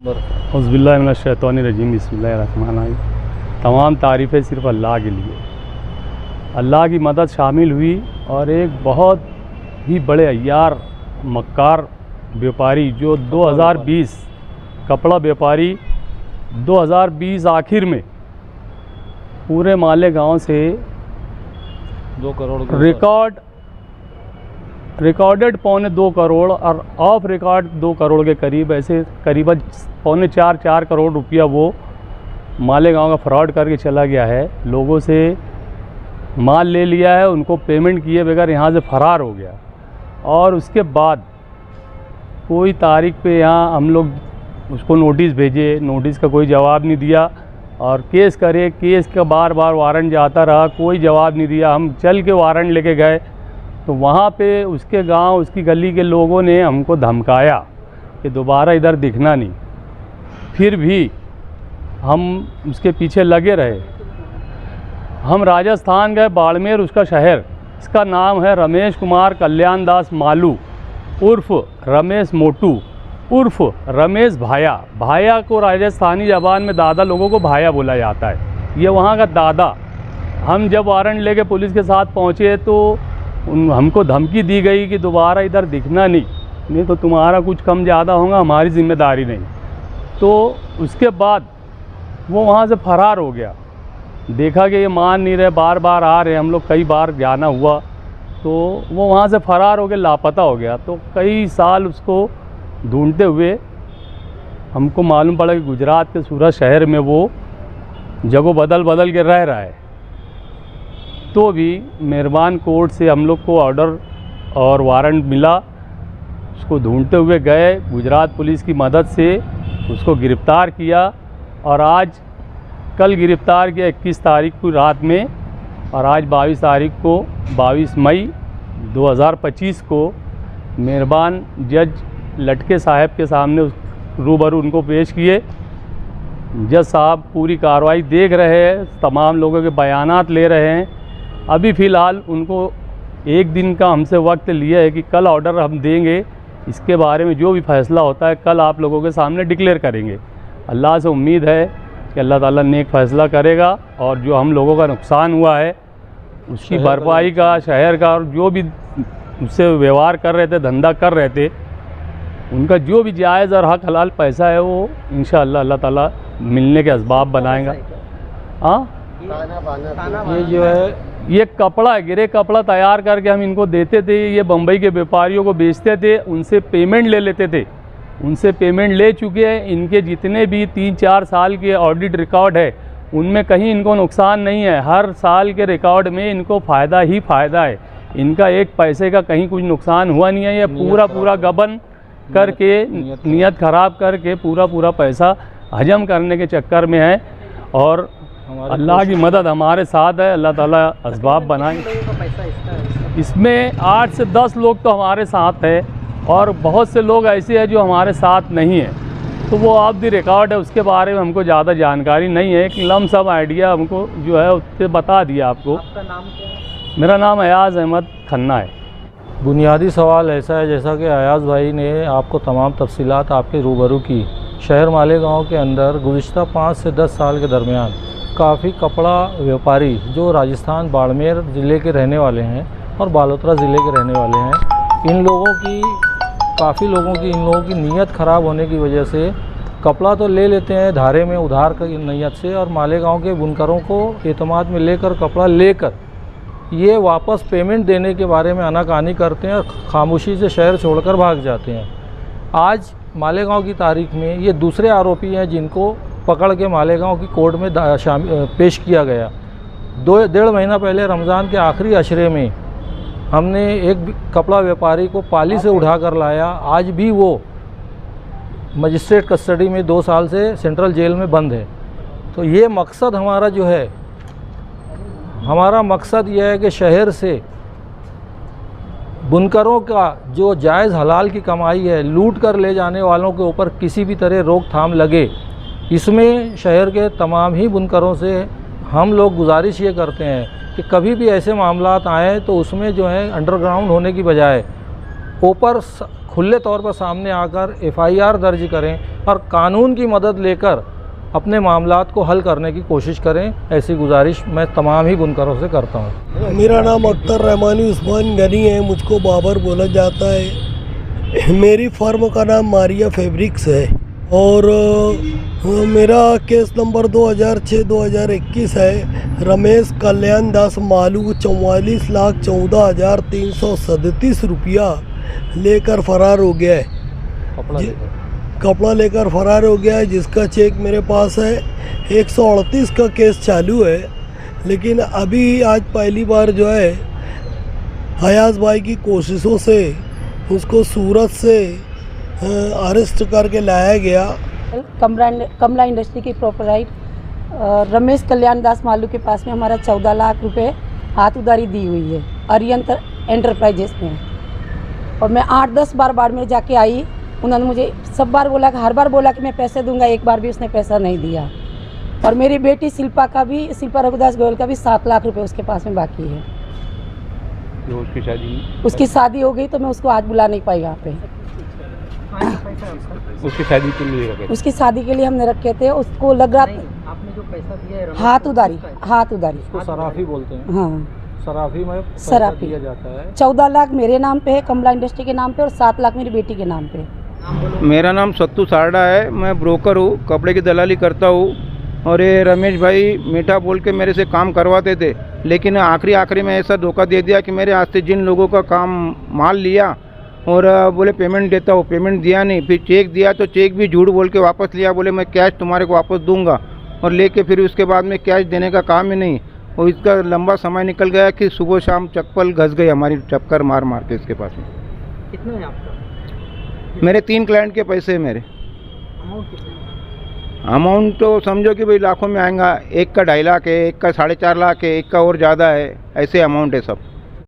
औज़ुबिल्लाहिमिनश्शैतानिर्रजीम बिस्मिल्लाहिर्रहमानिर्रहीम। तमाम तारीफ़ें सिर्फ़ अल्लाह के लिए। अल्लाह की मदद शामिल हुई और एक बहुत ही बड़े अय्यार मक्कार व्यापारी जो 2020 कपड़ा व्यापारी 2020 आखिर में पूरे मालेगांव से 2 करोड़ रिकॉर्डेड 2.25 करोड़ और ऑफ रिकॉर्ड 2 करोड़ के करीब, ऐसे करीबन 4.25 करोड़ रुपया वो मालेगांव का फ्रॉड करके चला गया है। लोगों से माल ले लिया है, उनको पेमेंट किए बगैर यहाँ से फ़रार हो गया। और उसके बाद कोई तारीख पे यहाँ हम लोग उसको नोटिस भेजे, नोटिस का कोई जवाब नहीं दिया और केस करे, केस का बार बार वारंट जाता रहा, कोई जवाब नहीं दिया। हम चल के वारंट लेके गए तो वहाँ पे उसके गांव, उसकी गली के लोगों ने हमको धमकाया कि दोबारा इधर दिखना नहीं। फिर भी हम उसके पीछे लगे रहे। हम राजस्थान गए, बाड़मेर उसका शहर, इसका नाम है रमेश कुमार कल्याण दास मालू उर्फ रमेश मोटू उर्फ रमेश भाया। भाया को राजस्थानी ज़बान में दादा लोगों को भाया बोला जाता है, ये वहाँ का दादा। हम जब वारंट लेके पुलिस के साथ पहुँचे तो हमको धमकी दी गई कि दोबारा इधर दिखना नहीं तो तुम्हारा कुछ कम ज़्यादा होगा, हमारी जिम्मेदारी नहीं। तो उसके बाद वो वहाँ से फ़रार हो गया। देखा कि ये मान नहीं रहे, बार बार आ रहे, हम लोग कई बार जाना हुआ तो वो वहाँ से फ़रार हो गया, लापता हो गया। तो कई साल उसको ढूंढते हुए हमको मालूम पड़ा कि गुजरात के सूरत शहर में वो जगह बदल के रह रहा है। तो भी मेहरबान कोर्ट से हम लोग को ऑर्डर और वारंट मिला, उसको ढूंढते हुए गए, गुजरात पुलिस की मदद से उसको गिरफ़्तार किया और आज कल गिरफ़्तार किया 21 तारीख को रात में, और आज 22 तारीख को 22 मई 2025 को मेहरबान जज लटके साहब के सामने रूबरू उनको पेश किए। जज साहब पूरी कार्रवाई देख रहे हैं, तमाम लोगों के बयानात ले रहे हैं। अभी फ़िलहाल उनको 1 दिन का हमसे वक्त लिया है कि कल ऑर्डर हम देंगे, इसके बारे में जो भी फ़ैसला होता है कल आप लोगों के सामने डिक्लेयर करेंगे। अल्लाह से उम्मीद है कि अल्लाह ताला नेक फ़ैसला करेगा और जो हम लोगों का नुकसान हुआ है उसकी भरपाई का, शहर का, और जो भी उससे व्यवहार कर रहे थे, धंधा कर रहे थे, उनका जो भी जायज़ और हक हलाल पैसा है वो इंशाअल्लाह अल्लाह ताला मिलने के असबाब बनाएगा। हाँ, ये जो है ये कपड़ा है, गिरे कपड़ा तैयार करके हम इनको देते थे, ये बम्बई के व्यापारियों को बेचते थे, उनसे पेमेंट ले लेते थे, उनसे पेमेंट ले चुके हैं। इनके जितने भी 3-4 साल के ऑडिट रिकॉर्ड है उनमें कहीं इनको नुकसान नहीं है। हर साल के रिकॉर्ड में इनको फ़ायदा ही फ़ायदा है, इनका एक पैसे का कहीं कुछ नुकसान हुआ नहीं है। ये पूरा गबन करके, नीयत ख़राब करके पूरा पैसा हजम करने के चक्कर में है। और अल्लाह की मदद हमारे साथ है, अल्लाह ताला असबाब बनाए। इसमें 8 से 10 लोग तो हमारे साथ है और बहुत से लोग ऐसे हैं जो हमारे साथ नहीं हैं, तो वो ऑफ द रिकॉर्ड है, उसके बारे में हमको ज़्यादा जानकारी नहीं है। एक लमसम आइडिया हमको जो है उससे बता दिया आपको। आपका नाम क्या है? मेरा नाम अयाज़ अहमद खन्ना है। बुनियादी सवाल ऐसा है, जैसा कि अयाज़ भाई ने आपको तमाम तफसीलात आपके रूबरू की, शहर मालेगांव के अंदर गुज़िश्ता 5 से 10 साल के दरमियान काफ़ी कपड़ा व्यापारी जो राजस्थान बाड़मेर ज़िले के रहने वाले हैं और बालोतरा ज़िले के रहने वाले हैं, इन लोगों की नीयत ख़राब होने की वजह से कपड़ा तो ले लेते हैं धारे में उधार की नीयत से, और मालेगांव के बुनकरों को एतमाद में लेकर कपड़ा लेकर ये वापस पेमेंट देने के बारे में आनाकानी करते हैं और खामोशी से शहर छोड़कर भाग जाते हैं। आज मालेगांव की तारीख में ये दूसरे आरोपी हैं जिनको पकड़ के मालेगांव की कोर्ट में पेश किया गया। 2-1.5 महीना पहले रमज़ान के आखिरी अशरे में हमने एक कपड़ा व्यापारी को पाली से उठा कर लाया। आज भी वो मजिस्ट्रेट कस्टडी में 2 साल से सेंट्रल जेल में बंद है। तो ये मकसद हमारा जो है, हमारा मकसद यह है कि शहर से बुनकरों का जो जायज़ हलाल की कमाई है, लूट कर ले जाने वालों के ऊपर किसी भी तरह रोकथाम लगे। इसमें शहर के तमाम ही बुनकरों से हम लोग गुजारिश ये करते हैं कि कभी भी ऐसे मामलात आएँ तो उसमें जो है अंडरग्राउंड होने की बजाय ऊपर खुले तौर पर सामने आकर FIR दर्ज करें और कानून की मदद लेकर अपने मामलात को हल करने की कोशिश करें। ऐसी गुजारिश मैं तमाम ही बुनकरों से करता हूँ। मेरा नाम अख्तर रहमानी उस्मान गनी है, मुझको बाबर बोला जाता है। मेरी फर्म का नाम मारिया फैब्रिक्स है और मेरा केस नंबर 2006-2021 है। रमेश कल्याण दास मालू 44,14,337 रुपया लेकर फरार हो गया है। कपड़ा लेकर फरार हो गया है, जिसका चेक मेरे पास है। 138 का केस चालू है, लेकिन अभी आज पहली बार जो है हयाज भाई की कोशिशों से उसको सूरत से अरेस्ट करके लाया गया। कमला इंडस्ट्री की प्रोपराइट रमेश कल्याण दास मालू के पास में हमारा 14 लाख रुपए हाथ उधारी दी हुई है अरियंत एंटरप्राइजेस में। और मैं 8-10 बार बाड़मेर जाके आई, उन्होंने मुझे सब बार बोला, हर बार बोला कि मैं पैसे दूंगा, एक बार भी उसने पैसा नहीं दिया। और मेरी बेटी शिल्पा रघुदास गोयल का भी 7 लाख रुपए उसके पास में बाकी है। उसकी शादी हो गई तो मैं उसको आज बुला नहीं पाई यहाँ पे। उसकी शादी के लिए रखे, उसकी शादी के लिए हमने रखे थे। उसको लग रहा आपने जो पैसा दिया है हाथ उधारी। उसको सराफी बोलते हैं। हाँ, सराफी में पैसा सराफी दिया जाता है। 14 लाख मेरे नाम पे है, कमला इंडस्ट्री के नाम पे, और 7 लाख मेरी बेटी के नाम पे। मेरा नाम सत्तू सारडा है, मैं ब्रोकर हूँ, कपड़े की दलाली करता हूँ। और ये रमेश भाई मीठा बोल के मेरे से काम करवाते थे, लेकिन आखिरी में ऐसा धोखा दे दिया कि मेरे हाथ से जिन लोगों का काम माल लिया और बोले पेमेंट देता हूँ, पेमेंट दिया नहीं। फिर चेक दिया तो चेक भी झूठ बोल के वापस लिया, बोले मैं कैश तुम्हारे को वापस दूंगा, और लेके फिर उसके बाद में कैश देने का काम ही नहीं। और इसका लंबा समय निकल गया कि सुबह शाम चप्पल घस गई हमारी, चक्कर मार मार के इसके पास में। कितना है आपका? मेरे 3 क्लाइंट के पैसे हैं मेरे। अमाउंट कितना? अमाउंट तो समझो कि भाई लाखों में आएगा। एक का 2.5 लाख है, एक का 4.5 लाख है, एक का और ज़्यादा है, ऐसे अमाउंट है सब।